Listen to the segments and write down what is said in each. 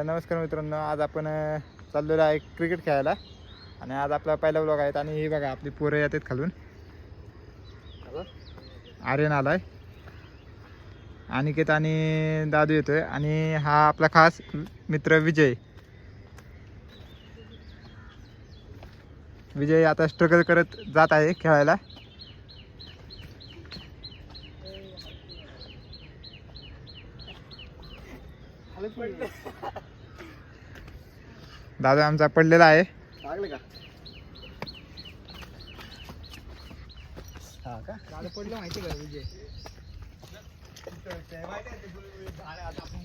नमस्कार मित्रांनो, आज आपण चाललेलो आहे क्रिकेट खेळायला आणि आज आपला पहिला व्लॉग आहे. आणि हे बघा आपली पोरं येतात खालून. आर्यन आलाय, अनिकेत आणि दादू येतोय आणि हा आपला खास मित्र विजय. विजय आता स्ट्रगल करत जात आहे खेळायला. दादा आमचा पडलेला आहे.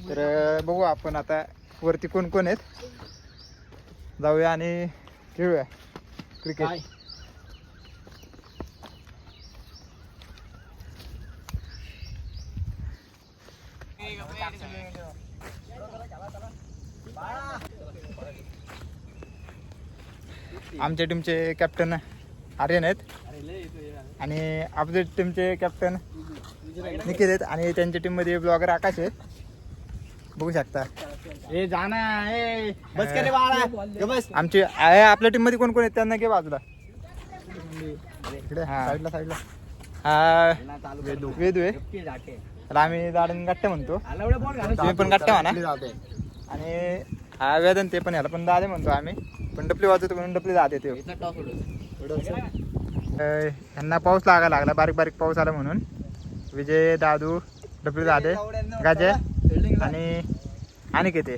तर बघू आपण आता वरती कोण कोण आहेत, जाऊया आणि खेळूया क्रिकेट. आमच्या टीमचे कॅप्टन आर्यन आहेत आणि आपल्या टीमचे कॅप्टन निखिल आहेत आणि त्यांच्या टीम मध्ये ब्लॉगर आकाश आहेत, बघू शकता. आमची आपल्या टीम मध्ये कोण कोण आहेत त्यांना घे बाजूला इकडे. हा साईडला हा वेदू आहे, त्याला आम्ही दाडन गट्टे म्हणतो, तुम्ही पण गट्टे म्हणा. आणि हा वेदन ते पण, याला पण दादे म्हणतो आम्ही, पण डपली वाजवतो म्हणून डपली जाते ते. ह्यांना पाऊस लागायला लागला, बारीक बारीक पाऊस आला म्हणून विजय, दादू, डपली दादे, गाजे आणि अनिकेत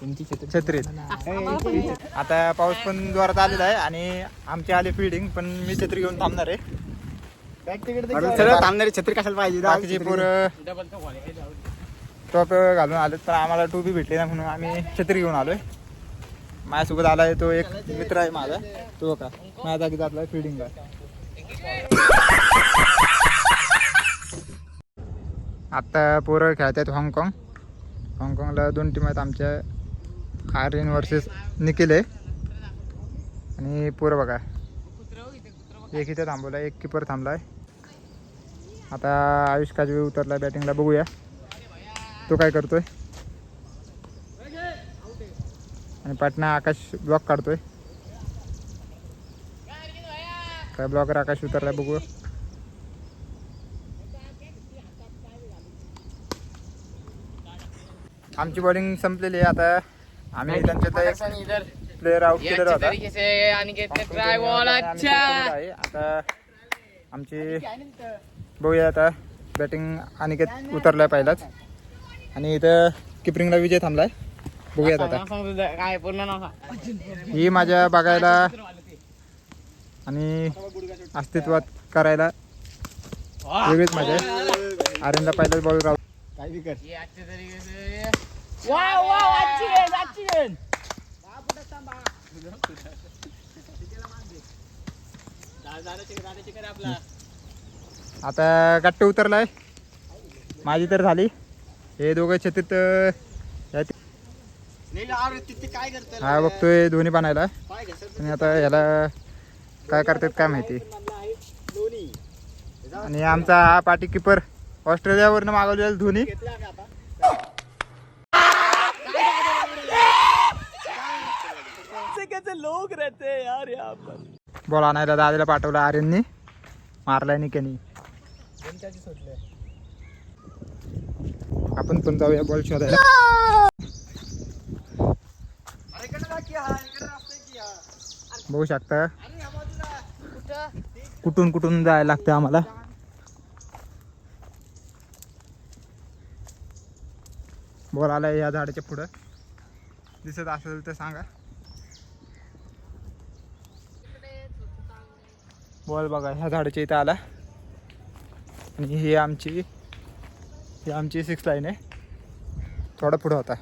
तुमची छत्रीत. आता पाऊस पण जोरात आलेला आहे आणि आमची आली फिल्डिंग, पण मी छत्री घेऊन थांबणार आहे. थांबणारी छत्री कशाला पाहिजे? बाकीचे पोरं टॉप घालून आले, पण आम्हाला टोपी भेटली ना म्हणून आम्ही छत्री घेऊन आलोय. माझ्यासोबत आलाय तो एक मित्र आहे माझा, तो का माझ्या जागी जातलाय फिल्डिंगला. आता पोरं खेळत आहेत हाँगकाँगला 2 टीम आहेत आमच्या, आर्यन वर्सेस निखिल आहे. आणि पोरं बघा, एक इथं थांबवला, एक किपर थांबलाय. आता आयुष काजवे उतरला बॅटिंगला, बघूया तो काय करतोय. आणि पाटणा आकाश ब्लॉक काढतोय, काय ब्लॉकर आकाश उतरलाय, बघू. आमची बॉलिंग संपलेली आहे. आता आम्ही त्यांच्या प्लेयर आउट केलेला होता. आता आमची बघूया, आता बॅटिंग अनिकेत उतरलाय पहिलाच आणि इथं किपरिंगला विजय थांबलाय, बघूयात आता. ही माझ्या बघायला आणि अस्तित्वात करायला वेगळीच मजा आहे. आर्यनला पहिलाच बॉल राहू. आता गट्टे उतरलाय, माझी तर झाली. हे दोघं छत्रीत हा बघतोय दोन्ही बनायला, आणि आता ह्याला काय करतात काय माहिती. आणि आमचा हा पाठी किपर ऑस्ट्रेलियावरनं मागवलेला धोनी. लोक रहते यार यहाँ पर. बॉल आणायला दादाला पाठवला आर्यननी, मारलाय निकेनी. आपण पण जाऊया बॉल शोधायला. बघू शकता कुठून कुठून जायला लागतं आम्हाला. बॉल आलाय या झाडाच्या पुढं, दिसत असेल तर सांगा. बॉल बघा ह्या झाडाच्या इथं आला आणि ही आमची 6 लाईन आहे, थोडा पुढं होता.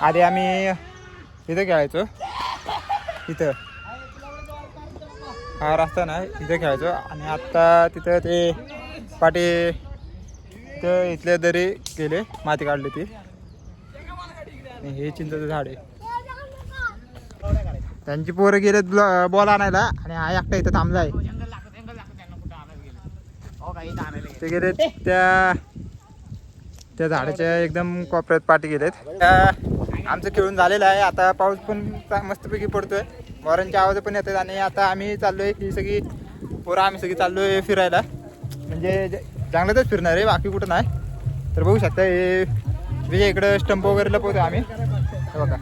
आधी आम्ही इथं खेळायचो, इथं हा रस्ता नाही, इथं खेळायचो. आणि आत्ता तिथं ते पाठी तिथं इथल्या दरी गेले, माती काढली ती. हे चिंचेचं झाड आहे. त्यांची पोरं गेलेत बॉल आणायला आणि हा एकटा इथं थांबलाय. ते गेले त्या झाडाच्या एकदम कोपऱ्यात पाठी गेलेत. आमचं खेळून झालेलं आहे. आता पाऊस पण मस्तपैकी पडतोय, मोरांचे आवाज पण येतात. आणि आता आम्ही चाललोय, ही सगळी पोरं आम्ही सगळी चाललोय फिरायला, म्हणजे जंगलातच फिरणार आहे, बाकी कुठं नाही. तर बघू शकता हे विजय इकडं स्टंप वगैरे लपवतोय आम्ही. हे बघा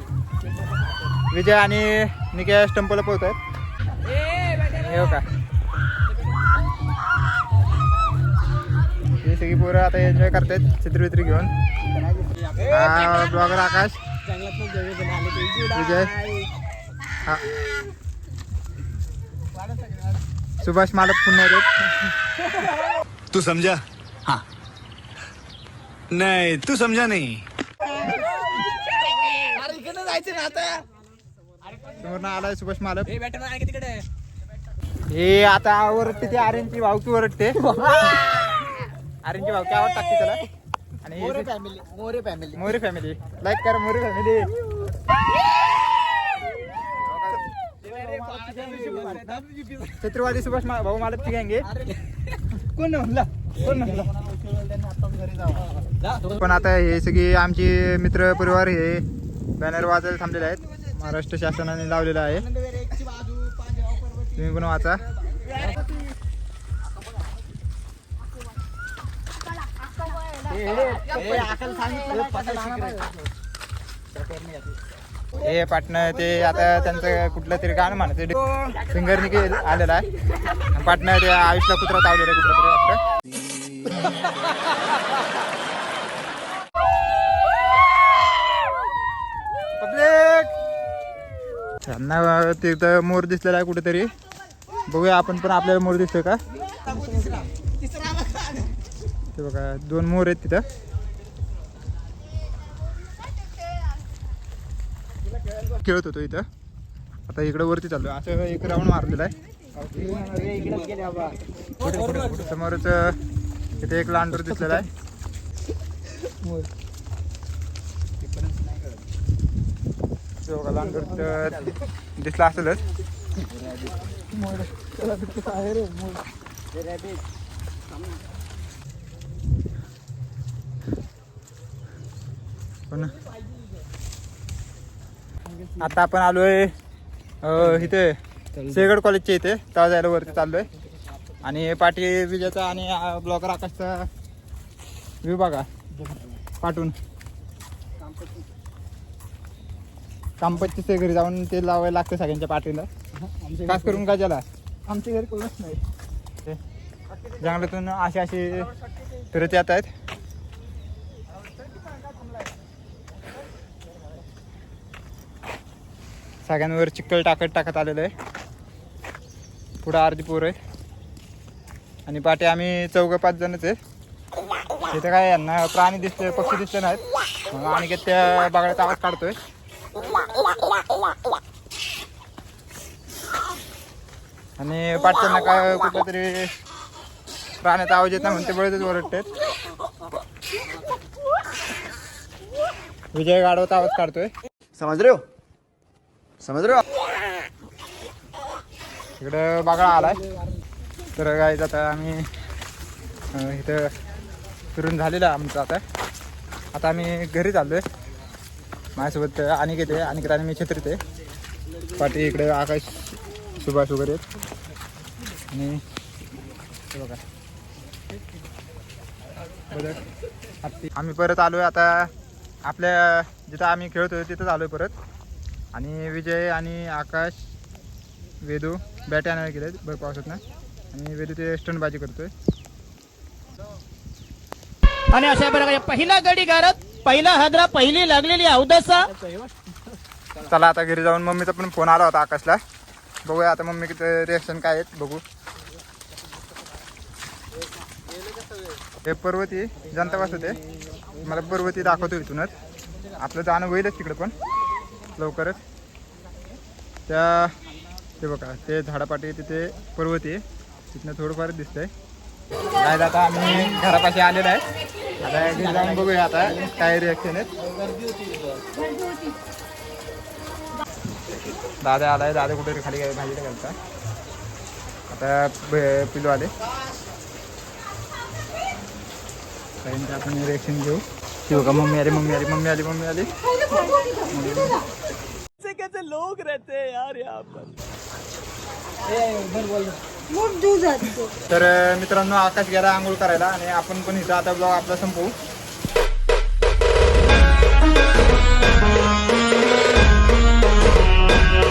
विजय आणि निक्या स्टंप लपवत आहेत. हे बघा ही सगळी पोरं आता एन्जॉय करतायत चित्रवित्री घेऊन. हा ब्लॉगर आकाश, विजय, हा सुभाष मालक पुन्हा येतात. तू समझा? हाँ. नहीं तू समझा नहीं. समोर आलाय सुभाष मालक. हे आता ओरडते ते आर्यनची भावकी ओरडते. आर्यनची भावकी आवड टाकते त्याला. आणि मोरे फॅमिली लाईक करा. मोरे फॅमिली छत्रपती सुभाष भाऊ मालकची गँग आहे. कोण पण आता हे सगळी आमची मित्र परिवार हे बॅनर वाजायला थांबलेले आहेत. महाराष्ट्र शासनाने लावलेला आहे, तुम्ही पण वाचा. हे पाटणं ते आता त्यांचं कुठलं तरी गाणं म्हणायचं सिंगरनी आलेला आहे. पाटणं ते आयुषला कुत्रा चावलेला आहे कुठलं तरी वाटतं. त्यांना तिथं मोर दिसलेला आहे कुठेतरी. बघूया आपण पण आपल्याला मोर दिसतोय का. ते बघा 2 मोर आहेत तिथं. खेळत होतो इथं, आता इकडं वरती चाललोय. असं एक राऊंड मारलेला आहे. समोरच इथे एक लांडोर दिसलेला आहे. बघा लांडोर दिसला असेलच. पण आता आपण आलोय इथे सेगड कॉलेजच्या इथे, तेव्हा जायला वरती चाललोय. आणि पाठी विजयाचा आणि ब्लॉगर आकाशचा व्ह्यू बघा पाठवून. कामपच्चीच्या घरी जाऊन ते लावायला लागतं सगळ्यांच्या पाठीला, खास करून गाजाला. आमच्या घरी कोणच नाही. जंगलातून असे फिरत येत आहेत. सगळ्यांवर चिखल टाकत आलेलं आहे. पुढं अर्धी पोर आहे आणि पाठी आम्ही 4-5 जणच आहे. तिथे काय यांना प्राणी दिसले, पक्षी दिसले नाहीत. आणि त्या बघायचा आवाज काढतोय. आणि पाठच्यांना काय कुठला तरी प्राण्याचा आवाज येत नाही म्हणते बळतच ओरडतात. विजय गाढवाचा आवाज काढतोय. समझ रहे हो? इकडं बघा आलाय. तर काय आता आम्ही इथं फिरून झालेलं आहे आमचं. आता आम्ही घरी चाललोय. माझ्यासोबत अनिकेत आहे, अनिकेत आणि मी छत्रीत आहे. पाठी इकडे आकाश, सुभाष वगैरे आहेत. आणि बघा आम्ही परत आलोय. आता आपल्या जिथं आम्ही खेळत होतो तिथंच आलोय परत. आणि विजय आणि आकाश, वेदू बॅट आणायला गेले बरं पावसात ना. आणि वेदू ते स्टंटबाजी करतोय. आणि अशा प्रकारे पहिला गडी गारत, पहिला हादरा, पहिली लागलेली अवदसा. चला आता घरी जाऊन मम्मीचा पण फोन आला होता आकाशला. बघूया आता मम्मी रिॲक्शन काय आहेत बघू. हे पर्वती जनता बस होते, मला पर्वती दाखवतो इथूनच. आपलं जाणं होईलच तिकडं पण लवकरच. त्या ते बघा ते झाडापाठी तिथे पर्वती आहे, तिथनं थोडंफार दिसतंय. काय आता आम्ही घरापाशी आलेलो आहे. आता घरी जाऊन बघूया आता काय रिॲक्शन आहेत. दादा आलाय, दादा कुठे खाली काय भाजीला घालता. आता पिलू आले, त्यांचं आपण निरीक्षण घेऊ. शिव का मम्मी आली, मम्मी आली, मम्मी आली, मम्मी आली. कैसे कैसे लोग रहते हैं यार यहाँ पर. तर मित्रांनो आकाश गेला आंघोळ करायला आणि आपण पण इथं आता ब्लॉग आपला संपवू.